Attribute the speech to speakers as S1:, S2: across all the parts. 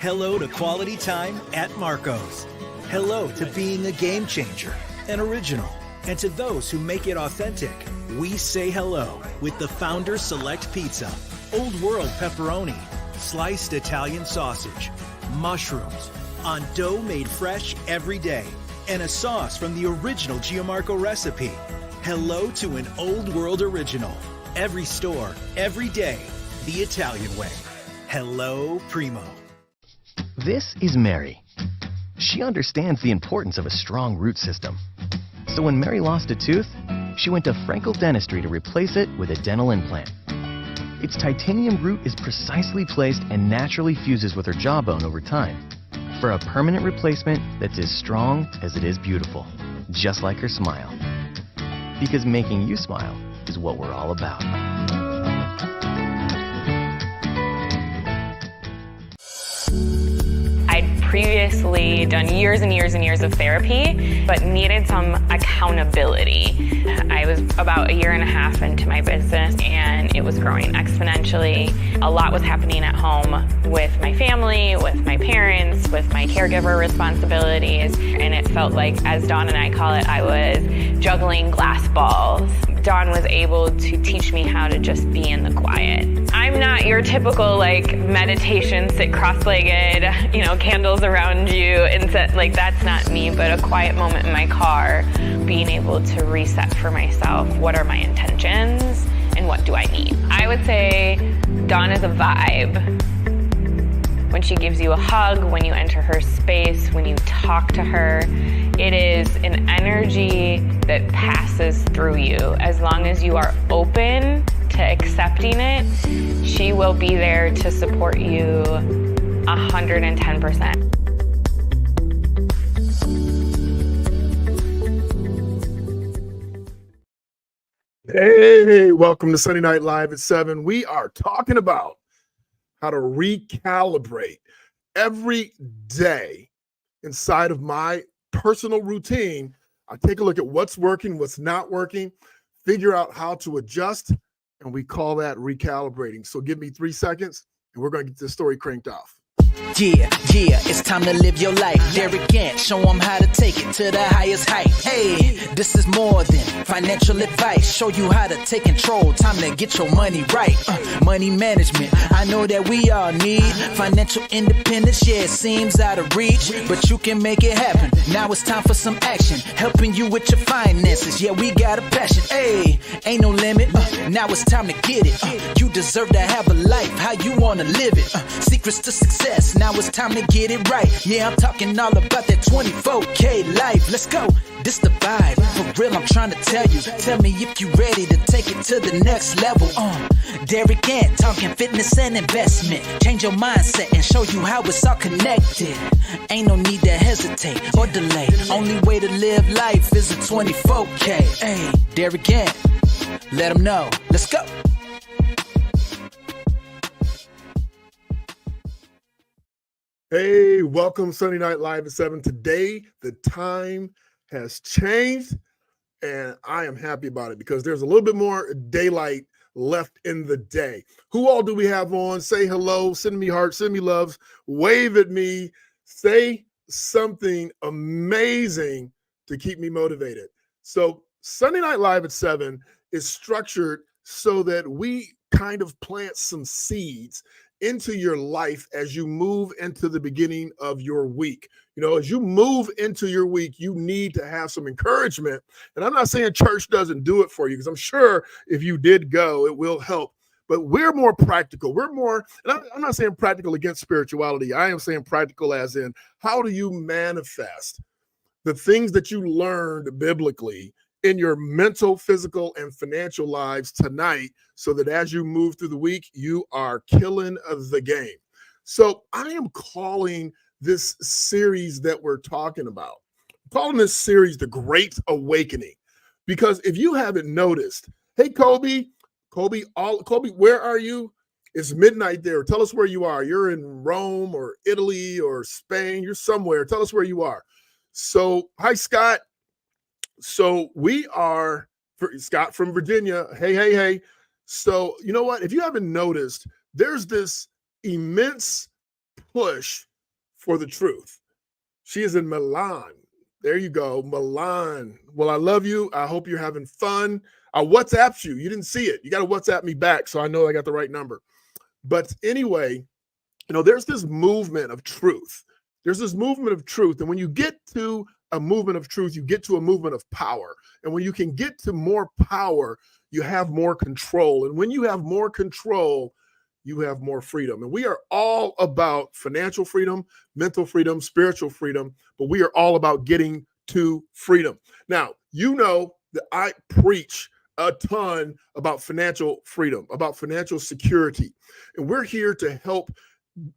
S1: Hello to quality time at Marco's. Hello to being a game changer, an original. And to those who make it authentic, we say hello with the Founders Select Pizza, Old World pepperoni, sliced Italian sausage, mushrooms, on dough made fresh every day, and a sauce from the original Gianmarco recipe. Hello to an Old World original. Every store, every day, the Italian way. Hello, Primo.
S2: This is Mary. She understands the importance of a strong root system. So when Mary lost a tooth, she went to Frankel Dentistry to replace it with a dental implant. Its titanium root is precisely placed and naturally fuses with her jawbone over time for a permanent replacement that's as strong as it is beautiful, just like her smile. Because making you smile is what we're all about.
S3: I'd previously done years and years and years of therapy, but needed some accountability. I was about 1.5 years into my business and it was growing exponentially. A lot was happening at home with my family, with my parents, with my caregiver responsibilities, and it felt like, as Dawn and I call it, I was juggling glass balls. Dawn was able to teach me how to just be in the quiet. I'm not your typical meditation, sit cross-legged, candles around you, and that's not me, but a quiet moment in my car, being able to reset for myself. What are my intentions and what do I need? I would say Dawn is a vibe. When she gives you a hug, when you enter her space, when you talk to her, it is an energy that passes through you. As long as you are open to accepting it, she will be there to support you 110%.
S4: Hey, welcome to Sunday Night Live at 7. We are talking about how to recalibrate every day inside of my personal routine. I take a look at what's working, what's not working, figure out how to adjust, and we call that recalibrating. So give me 3 seconds, and we're going to get this story cranked off.
S5: Yeah, it's time to live your life. Derek Gant, show them how to take it to the highest height. Hey, this is more than financial advice. Show you how to take control. Time to get your money right. Money management, I know that we all need financial independence. Yeah, it seems out of reach, but you can make it happen. Now it's time for some action, helping you with your finances. Yeah, we got a passion. Hey, ain't no limit. Now it's time to get it. You deserve to have a life how you wanna live it. Secrets to success. Now it's time to get it right. Yeah, I'm talking all about that 24K life. Let's go. This the vibe. For real, I'm trying to tell you. Tell me if you ready to take it to the next level. Derek Ant, talking fitness and investment. Change your mindset and show you how it's all connected. Ain't no need to hesitate or delay. Only way to live life is a 24K. Hey, Derek Ant, let them know. Let's go.
S4: Hey, welcome Sunday Night Live at 7. Today, the time has changed, and I am happy about it because there's a little bit more daylight left in the day. Who all do we have on? Say hello, send me hearts, send me loves, wave at me, say something amazing to keep me motivated. So Sunday Night Live at 7 is structured so that we kind of plant some seeds into your life as you move into the beginning of your week. As you move into your week, you need to have some encouragement. And I'm not saying church doesn't do it for you, because I'm sure if you did go, it will help. But we're more practical. And I'm not saying practical against spirituality. I am saying practical as in, how do you manifest the things that you learned biblically in your mental, physical, and financial lives tonight, so that as you move through the week, you are killing the game. So I am calling this series that we're talking about, I'm calling this series The Great Awakening, because if you haven't noticed, hey, Kobe, where are you? It's midnight there. Tell us where you are. You're in Rome or Italy or Spain. You're somewhere. Tell us where you are. So, hi, Scott. So we are, Scott from Virginia. Hey. So you know what? If you haven't noticed, there's this immense push for the truth. She is in Milan. There you go, Milan. Well, I love you. I hope you're having fun. I WhatsApped you. You didn't see it. You got to WhatsApp me back so I know I got the right number. But anyway, there's this movement of truth. There's this movement of truth. And when you get to a movement of truth, you get to a movement of power. And when you can get to more power, you have more control. And when you have more control, you have more freedom. And we are all about financial freedom, mental freedom, spiritual freedom, but we are all about getting to freedom. Now, you know that I preach a ton about financial freedom, about financial security. And we're here to help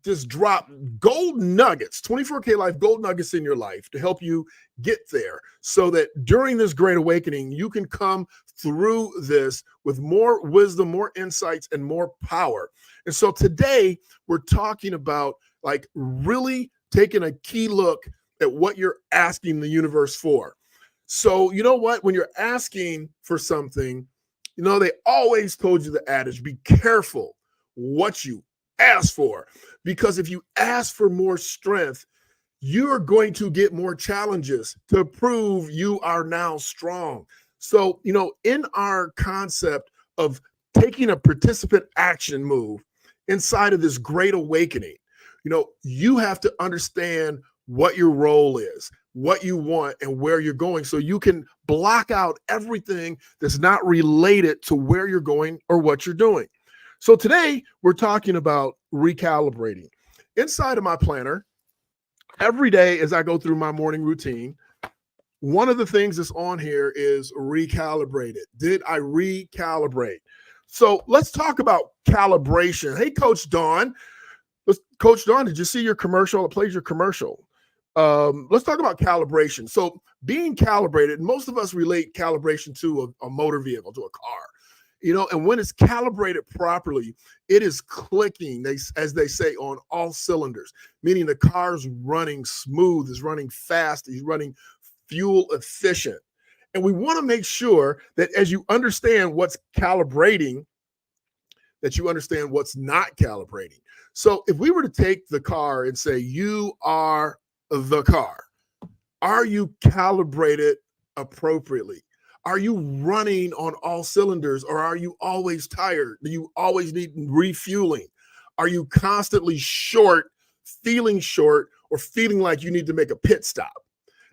S4: just drop gold nuggets, 24K Life gold nuggets in your life to help you get there so that during this great awakening, you can come through this with more wisdom, more insights, and more power. And so today we're talking about like really taking a key look at what you're asking the universe for. So you know what? When you're asking for something, they always told you the adage, be careful what you ask for, because if you ask for more strength, you're going to get more challenges to prove you are now strong. So, in our concept of taking a participant action move inside of this great awakening, you have to understand what your role is, what you want, and where you're going so you can block out everything that's not related to where you're going or what you're doing. So today we're talking about recalibrating. Inside of my planner, every day as I go through my morning routine, one of the things that's on here is recalibrated. Did I recalibrate? So let's talk about calibration. Hey, Coach Dawn. Coach Dawn, did you see your commercial? It plays your commercial. Let's talk about calibration. So being calibrated, most of us relate calibration to a motor vehicle, to a car. And when it's calibrated properly, it is clicking, as they say, on all cylinders, meaning the car's running smooth, is running fast, is running fuel efficient. And we want to make sure that as you understand what's calibrating, that you understand what's not calibrating. So if we were to take the car and say, you are the car, are you calibrated appropriately? Are you running on all cylinders, or are you always tired? Do you always need refueling? Are you constantly short, or feeling like you need to make a pit stop?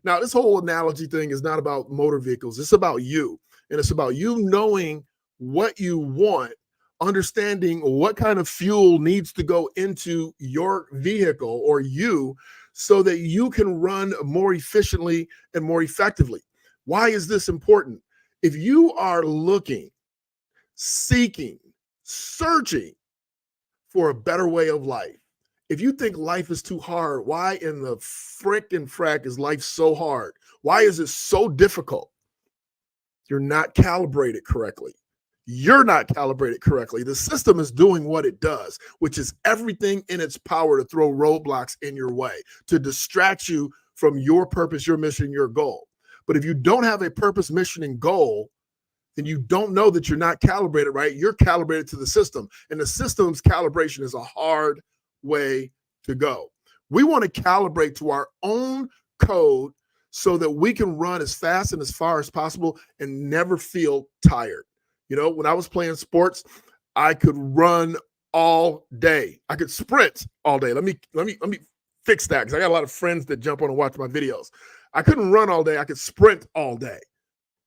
S4: Now, this whole analogy thing is not about motor vehicles. It's about you. And it's about you knowing what you want, understanding what kind of fuel needs to go into your vehicle or you so that you can run more efficiently and more effectively. Why is this important? If you are looking, seeking, searching for a better way of life, if you think life is too hard, why in the frickin' frack is life so hard? Why is it so difficult? You're not calibrated correctly. You're not calibrated correctly. The system is doing what it does, which is everything in its power to throw roadblocks in your way, to distract you from your purpose, your mission, your goal. But if you don't have a purpose, mission, and goal, then you don't know that you're not calibrated right. You're calibrated to the system. And the system's calibration is a hard way to go. We want to calibrate to our own code so that we can run as fast and as far as possible and never feel tired. When I was playing sports, I could run all day. I could sprint all day. Let me fix that, because I got a lot of friends that jump on and watch my videos. I couldn't run all day. I could sprint all day.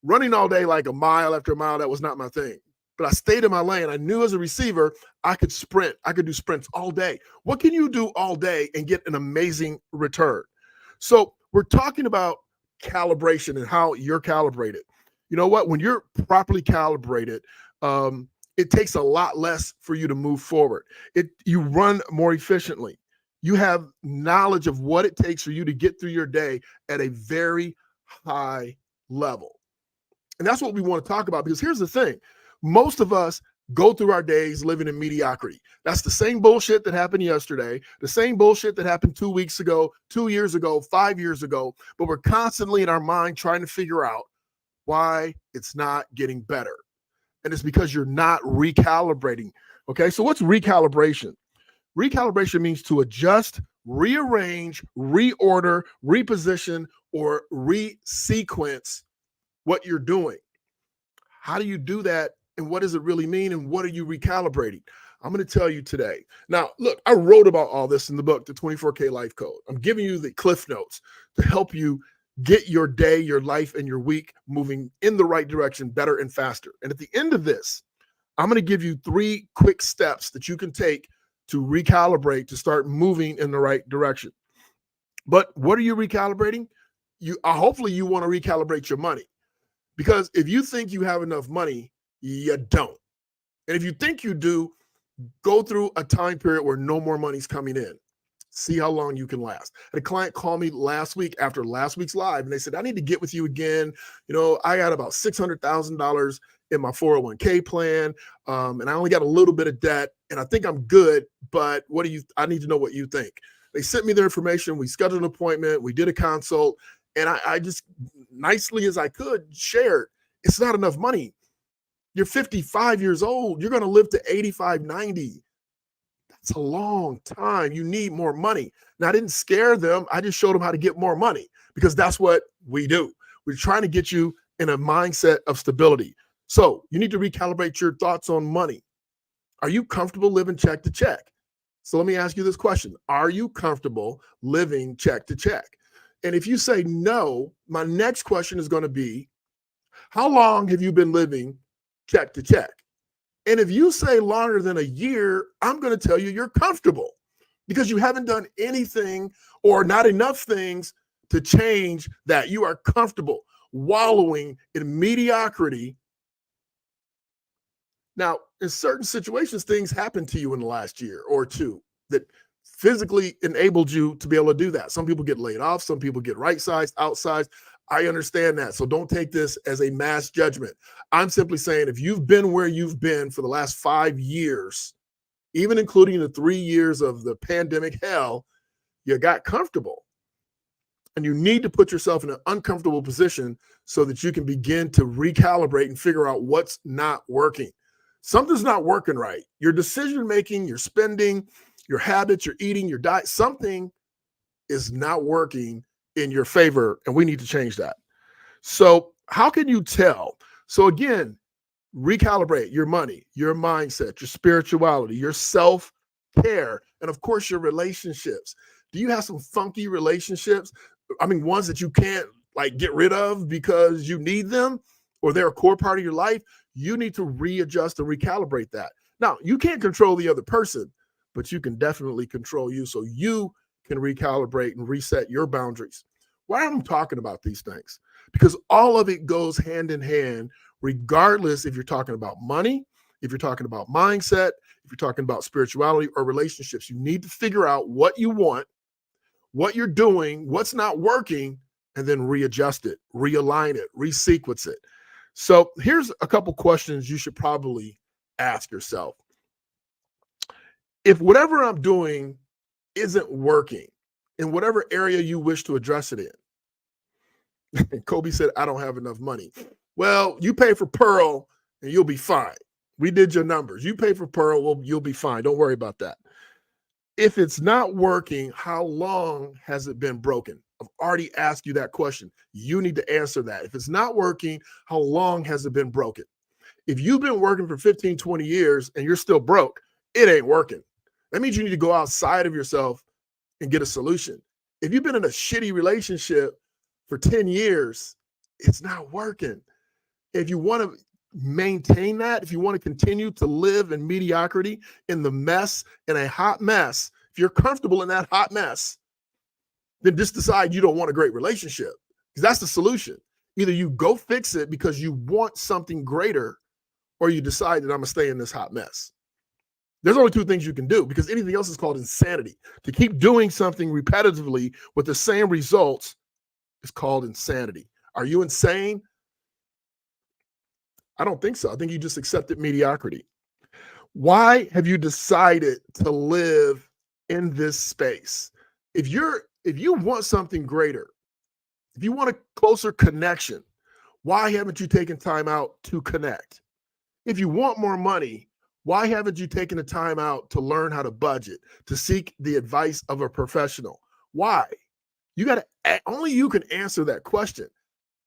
S4: Running all day like a mile after a mile, that was not my thing. But I stayed in my lane. I knew as a receiver, I could sprint. I could do sprints all day. What can you do all day and get an amazing return? So we're talking about calibration and how you're calibrated. You know what? When you're properly calibrated, it takes a lot less for you to move forward. You run more efficiently. You have knowledge of what it takes for you to get through your day at a very high level. And that's what we want to talk about, because here's the thing. Most of us go through our days living in mediocrity. That's the same bullshit that happened yesterday, the same bullshit that happened 2 weeks ago, 2 years ago, 5 years ago, but we're constantly in our mind trying to figure out why it's not getting better. And it's because you're not recalibrating. Okay, so what's recalibration? Recalibration means to adjust rearrange, reorder, reposition, or resequence what you're doing. How do you do that? And what does it really mean? And what are you recalibrating? I'm going to tell you today. Now, look, I wrote about all this in the book, The 24K Life Code. I'm giving you the cliff notes to help you get your day, your life, and your week moving in the right direction better and faster. And at the end of this, I'm going to give you 3 quick steps that you can take to recalibrate, to start moving in the right direction. But what are you recalibrating? Hopefully you want to recalibrate your money, because if you think you have enough money, you don't. And if you think you do, go through a time period where no more money's coming in. See how long you can last. And a client called me last week after last week's live, and they said, I need to get with you again. I got about $600,000 in my 401k plan, and I only got a little bit of debt, and I think I'm good, but I need to know what you think. They sent me their information. We scheduled an appointment. We did a consult, and I just, nicely as I could, shared, it's not enough money. You're 55 years old. You're going to live to 85, 90. That's a long time. You need more money. Now, I didn't scare them. I just showed them how to get more money, because that's what we do. We're trying to get you in a mindset of stability. So you need to recalibrate your thoughts on money. Are you comfortable living check to check? So let me ask you this question. Are you comfortable living check to check? And if you say no, my next question is going to be, how long have you been living check to check? And if you say longer than a year, I'm going to tell you you're comfortable, because you haven't done anything or not enough things to change that. You are comfortable wallowing in mediocrity. Now, in certain situations, things happened to you in the last year or two that physically enabled you to be able to do that. Some people get laid off. Some people get right-sized, outsized. I understand that. So don't take this as a mass judgment. I'm simply saying, if you've been where you've been for the last 5 years, even including the 3 years of the pandemic hell, you got comfortable. And you need to put yourself in an uncomfortable position so that you can begin to recalibrate and figure out what's not working. Something's not working right. Your decision-making, your spending, your habits, your eating, your diet, something is not working in your favor, and we need to change that. So how can you tell? So again, recalibrate your money, your mindset, your spirituality, your self-care, and of course, your relationships. Do you have some funky relationships? I mean, ones that you can't get rid of because you need them, or they're a core part of your life? You need to readjust and recalibrate that. Now, you can't control the other person, but you can definitely control you, so you can recalibrate and reset your boundaries. Why am I talking about these things? Because all of it goes hand in hand, regardless if you're talking about money, if you're talking about mindset, if you're talking about spirituality or relationships. You need to figure out what you want, what you're doing, what's not working, and then readjust it, realign it, resequence it. So here's a couple questions you should probably ask yourself. If whatever I'm doing isn't working in whatever area you wish to address it in, and Kobe said, I don't have enough money. Well, you pay for Pearl and you'll be fine. We did your numbers. You pay for Pearl, well, you'll be fine. Don't worry about that. If it's not working, how long has it been broken? I've already asked you that question. You need to answer that. If it's not working, how long has it been broken? If you've been working for 15, 20 years and you're still broke, it ain't working. That means you need to go outside of yourself and get a solution. If you've been in a shitty relationship for 10 years, it's not working. If you want to maintain that, if you want to continue to live in mediocrity, in the mess, in a hot mess, if you're comfortable in that hot mess, then just decide you don't want a great relationship, because that's the solution. Either you go fix it because you want something greater, or you decide that I'm going to stay in this hot mess. There's only two things you can do, because anything else is called insanity. To keep doing something repetitively with the same results is called insanity. Are you insane? I don't think so. I think you just accepted mediocrity. Why have you decided to live in this space? If you want something greater, if you want a closer connection, why haven't you taken time out to connect? If you want more money, Why haven't you taken the time out to learn how to budget, to seek the advice of a professional? Why? You got to, only you can answer that question.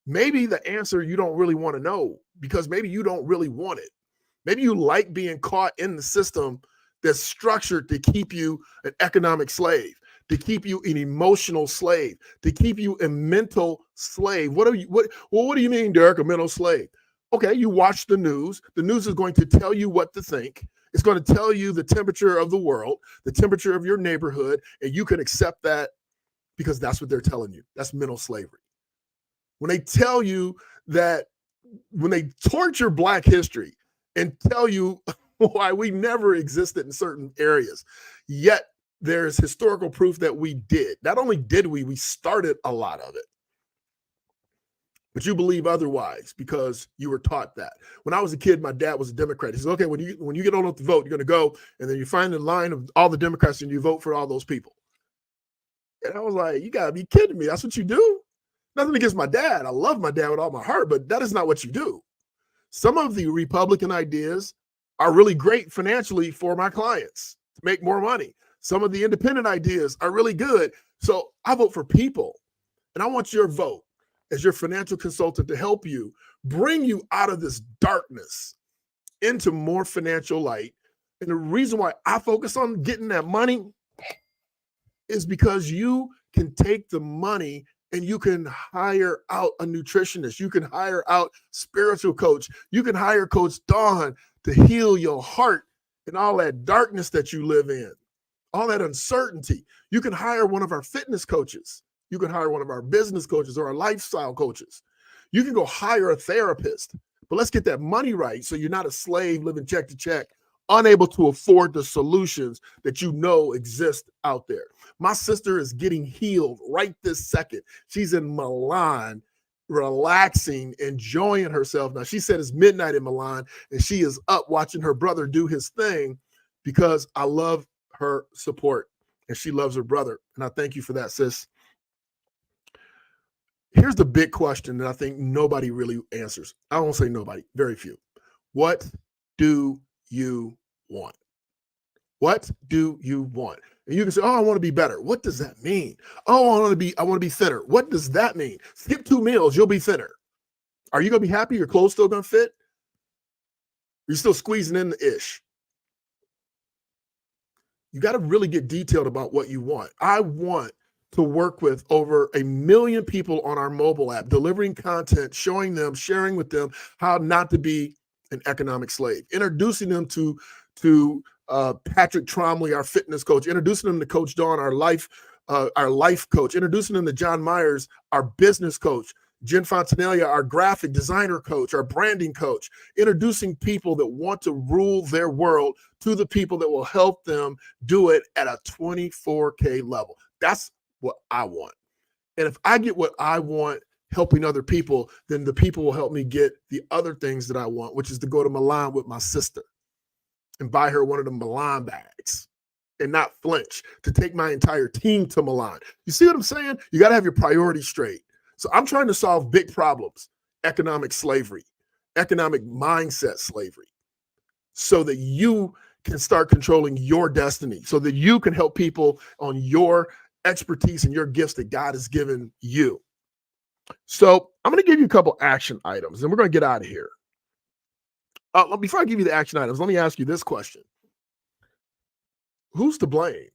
S4: Maybe the answer you don't really want to know because maybe you don't really want it. Maybe you like being caught in the system that's structured to keep you an economic slave, to keep you an emotional slave, to keep you a mental slave. What do you mean, Derek, a mental slave? Okay, you watch the news. The news is going to tell you what to think. It's going to tell you the temperature of the world, the temperature of your neighborhood, and you can accept that because that's what they're telling you. That's mental slavery. When they tell you that, when they torture Black history and tell you why we never existed in certain areas, yet there's historical proof that we did. Not only did we started a lot of it. But you believe otherwise because you were taught that. When I was a kid, my dad was a Democrat. He said, okay, when you get old enough to vote, you're going to go, and then you find the line of all the Democrats and you vote for all those people. And I was like, you got to be kidding me. That's what you do? Nothing against my dad. I love my dad with all my heart, but that is not what you do. Some of the Republican ideas are really great financially for my clients to make more money. Some of the independent ideas are really good. So I vote for people, and I want your vote as your financial consultant to help you bring you out of this darkness into more financial light. And the reason why I focus on getting that money is because you can take the money and you can hire out a nutritionist. You can hire out spiritual coach. You can hire Coach Dawn to heal your heart and all that darkness that you live in, all that uncertainty. You can hire one of our fitness coaches. You can hire one of our business coaches or our lifestyle coaches. You can go hire a therapist, but let's get that money right so you're not a slave living check to check, unable to afford the solutions that you know exist out there. My sister is getting healed right this second. She's in Milan, relaxing, enjoying herself. Now, she said it's midnight in Milan, and she is up watching her brother do his thing because I love her support, and she loves her brother. And I thank you for that, sis. Here's the big question that I think nobody really answers. I won't say nobody, very few. What do you want? What do you want? And you can say, oh, I want to be better. What does that mean? Oh, I want to be thinner. What does that mean? Skip 2 meals, you'll be thinner. Are you going to be happy? Your clothes still going to fit? You're still squeezing in the ish. You got to really get detailed about what you want. I want to work with over 1 million people on our mobile app, delivering content, showing them, sharing with them how not to be an economic slave, introducing them to Patrick Tromley, our fitness coach, introducing them to Coach Dawn, our life coach, introducing them to John Myers, our business coach, Jen Fontanella, our graphic designer coach, our branding coach, introducing people that want to rule their world to the people that will help them do it at a 24K level. That's what I want. And if I get what I want, helping other people, then the people will help me get the other things that I want, which is to go to Milan with my sister and buy her one of the Milan bags and not flinch, to take my entire team to Milan. You see what I'm saying? You got to have your priorities straight. So I'm trying to solve big problems, economic slavery, economic mindset slavery, so that you can start controlling your destiny, so that you can help people on your expertise and your gifts that God has given you. So I'm going to give you a couple action items, and we're going to get out of here. Before I give you the action items, let me ask you this question. Who's to blame?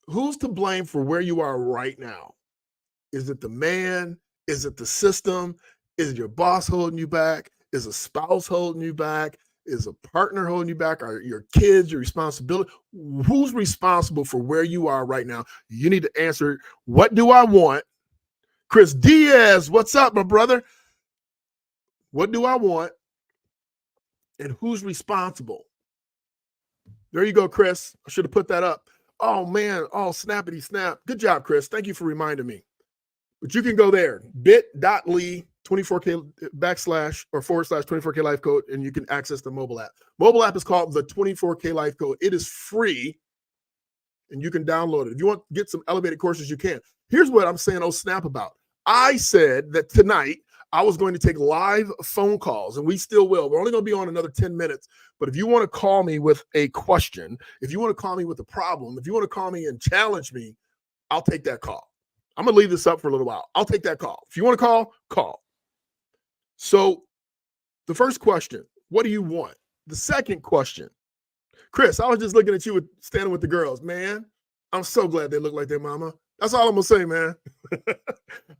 S4: Who's to blame for where you are right now? Is it the man? Is it the system? Is it your boss holding you back? Is a spouse holding you back? Is a partner holding you back? Are your kids your responsibility? Who's responsible for where you are right now? You need to answer, what do I want? Chris Diaz, what's up, my brother? What do I want? And who's responsible? There you go, Chris. I should have put that up. Oh, man. Oh, snappity snap. Good job, Chris. Thank you for reminding me. But you can go there, bit.ly 24K / or / 24K Life Code, and you can access the mobile app. Mobile app is called the 24K Life Code. It is free, and you can download it. If you want to get some elevated courses, you can. Here's what I'm saying, oh snap, about. I said that tonight I was going to take live phone calls, and we still will. We're only going to be on another 10 minutes. But if you want to call me with a question, if you want to call me with a problem, if you want to call me and challenge me, I'll take that call. I'm going to leave this up for a little while. I'll take that call. If you want to call, call. So the first question, what do you want? The second question, Chris, I was just looking at you standing with the girls. Man, I'm so glad they look like their mama. That's all I'm going to say, man.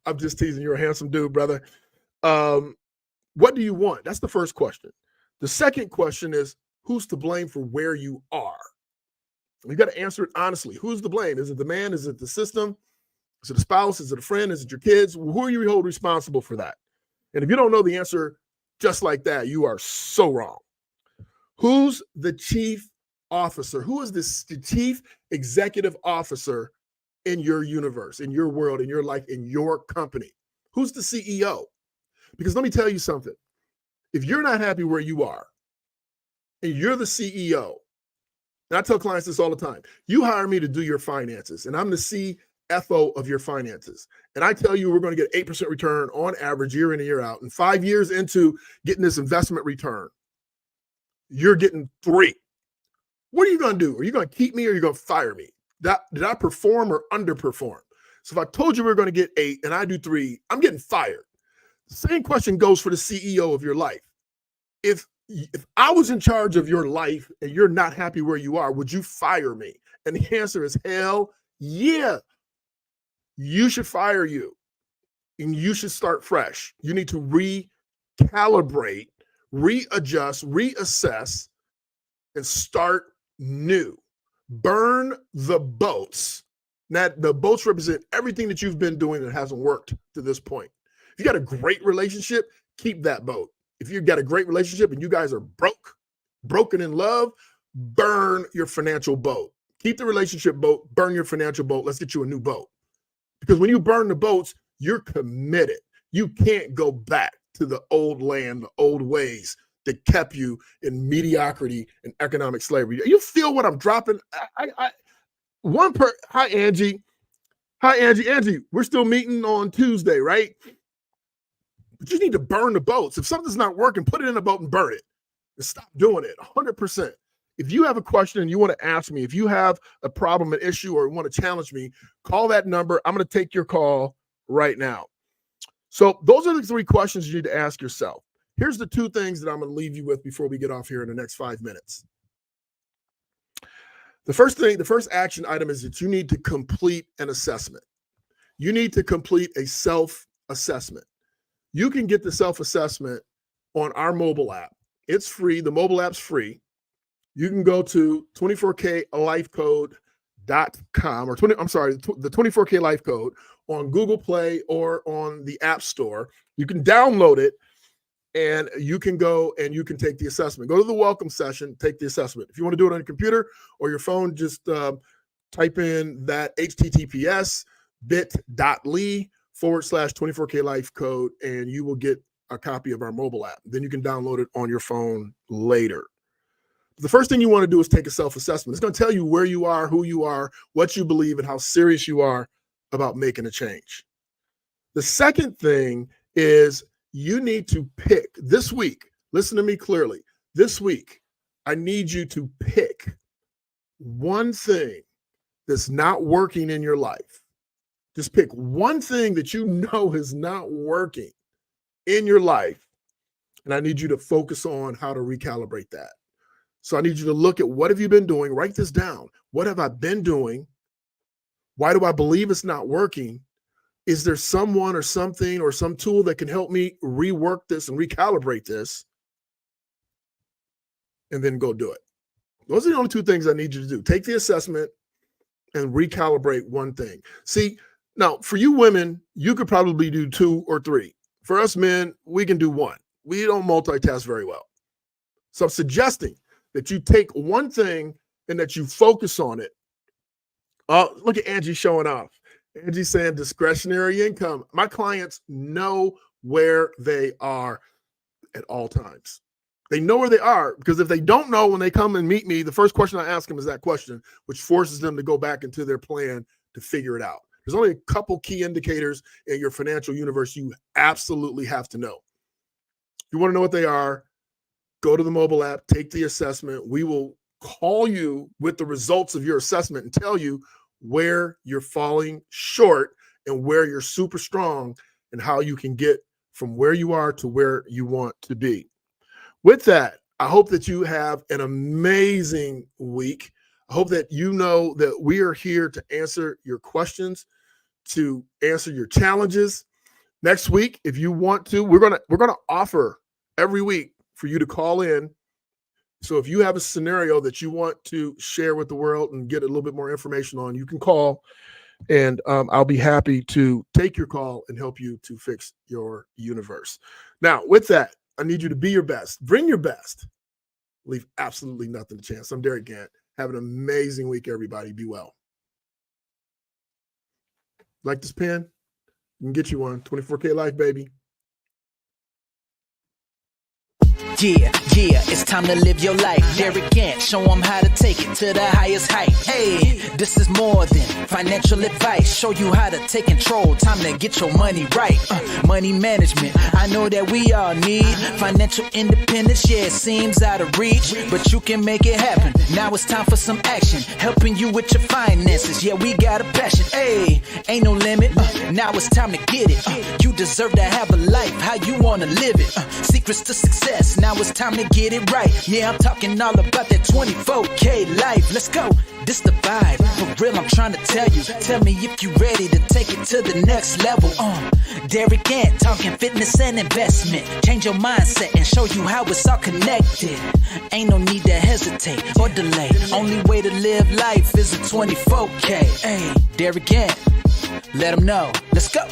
S4: I'm just teasing. You're a handsome dude, brother. What do you want? That's the first question. The second question is, who's to blame for where you are? You got to answer it honestly. Who's to blame? Is it the man? Is it the system? Is it a spouse? Is it a friend? Is it your kids? Who are you hold responsible for that? And if you don't know the answer just like that, you are so wrong. Who's the chief officer? Who is the chief executive officer in your universe, in your world, in your life, in your company? Who's the CEO? Because let me tell you something. If you're not happy where you are and you're the CEO, and I tell clients this all the time, you hire me to do your finances, and I'm the CFO of your finances. And I tell you, we're going to get 8% return on average year in and year out. And 5 years into getting this investment return, you're getting 3. What are you going to do? Are you going to keep me or are you going to fire me? Did I perform or underperform? So if I told you we were going to get 8 and I do 3, I'm getting fired. The same question goes for the CEO of your life. If I was in charge of your life and you're not happy where you are, would you fire me? And the answer is hell yeah. You should fire you. And you should start fresh. You need to recalibrate, readjust, reassess, and start new. Burn the boats. Now, the boats represent everything that you've been doing that hasn't worked to this point. If you got a great relationship, keep that boat. If you've got a great relationship and you guys are broken in love, burn your financial boat. Keep the relationship boat, burn your financial boat. Let's get you a new boat. Because when you burn the boats, you're committed. You can't go back to the old land, the old ways that kept you in mediocrity and economic slavery. You feel what I'm dropping? Hi, Angie. Hi, Angie. Angie, we're still meeting on Tuesday, right? But you need to burn the boats. If something's not working, put it in a boat and burn it. And stop doing it, 100%. If you have a question and you want to ask me, if you have a problem, an issue, or want to challenge me, call that number. I'm going to take your call right now. So those are the 3 questions you need to ask yourself. Here's the 2 things that I'm going to leave you with before we get off here in the next 5 minutes. The first action item is that you need to complete an assessment. You need to complete a self-assessment. You can get the self-assessment on our mobile app. It's free. The mobile app's free. You can go to 24klifecode.com the 24K Life Code on Google Play or on the App Store. You can download it and you can go and you can take the assessment. Go to the welcome session, take the assessment. If you want to do it on your computer or your phone, just type in that HTTPS bit.ly/24K Life Code and you will get a copy of our mobile app. Then you can download it on your phone later. The first thing you want to do is take a self-assessment. It's going to tell you where you are, who you are, what you believe, and how serious you are about making a change. The second thing is you need to pick this week. Listen to me clearly. This week, I need you to pick one thing that's not working in your life. Just pick one thing that you know is not working in your life. And I need you to focus on how to recalibrate that. So I need you to look at what have you been doing? Write this down. What have I been doing? Why do I believe it's not working? Is there someone or something or some tool that can help me rework this and recalibrate this? And then go do it. Those are the only 2 things I need you to do. Take the assessment and recalibrate one thing. See, now for you women, you could probably do 2 or 3. For us men, we can do 1. We don't multitask very well. So I'm suggesting that you take one thing and that you focus on it. Look at Angie showing off. Angie saying discretionary income. My clients know where they are at all times. They know where they are because if they don't know when they come and meet me, the first question I ask them is that question, which forces them to go back into their plan to figure it out. There's only a couple key indicators in your financial universe you absolutely have to know. If you want to know what they are, go to the mobile app, take the assessment. We will call you with the results of your assessment and tell you where you're falling short and where you're super strong and how you can get from where you are to where you want to be. With that, I hope that you have an amazing week. I hope that you know that we are here to answer your questions, to answer your challenges. Next week, if you want to, we're gonna offer every week for you to call in. So if you have a scenario that you want to share with the world and get a little bit more information on, you can call, and I'll be happy to take your call and help you to fix your universe. Now, with that, I need you to be your best. Bring your best. Leave absolutely nothing to chance. I'm Derek Gant. Have an amazing week, everybody. Be well. Like this pen? You can get you one. 24K Life, baby.
S5: Yeah, it's time to live your life. Derek Gant, show them how to take it to the highest height. Hey, this is more than financial advice. Show you how to take control. Time to get your money right. Money management, I know that we all need financial independence. Yeah, it seems out of reach, but you can make it happen. Now it's time for some action, helping you with your finances. Yeah, we got a passion. Hey, ain't no limit. Now it's time to get it. You deserve to have a life how you want to live it. Secrets to success. Now it's time to get it right. Yeah, I'm talking all about that 24K life. Let's go. This the vibe. For real, I'm trying to tell you. Tell me if you ready to take it to the next level. Derek Gant, talking fitness and investment. Change your mindset and show you how it's all connected. Ain't no need to hesitate or delay. Only way to live life is a 24K. Hey, Derek Gant, let them know. Let's go.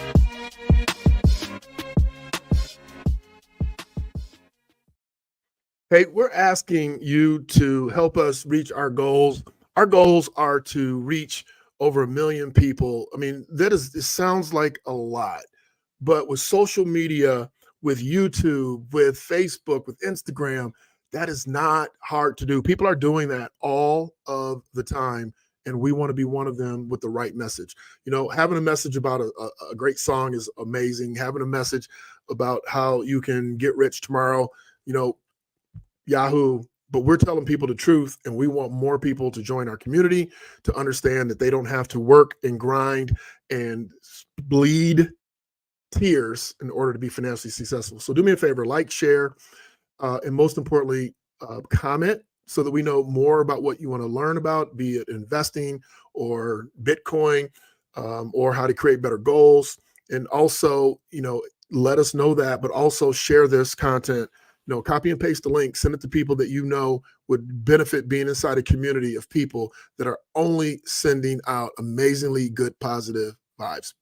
S4: Hey, we're asking you to help us reach our goals. Our goals are to reach over 1 million people. I mean, it sounds like a lot, but with social media, with YouTube, with Facebook, with Instagram, that is not hard to do. People are doing that all of the time, and we want to be one of them with the right message. You know, having a message about a great song is amazing. Having a message about how you can get rich tomorrow, you know, Yahoo, but we're telling people the truth, and we want more people to join our community to understand that they don't have to work and grind and bleed tears in order to be financially successful. So do me a favor, like, share, and most importantly, comment so that we know more about what you want to learn about, be it investing or Bitcoin, or how to create better goals. And also, you know, let us know that, but also share this content. You know, copy and paste the link, send it to people that you know would benefit being inside a community of people that are only sending out amazingly good, positive vibes.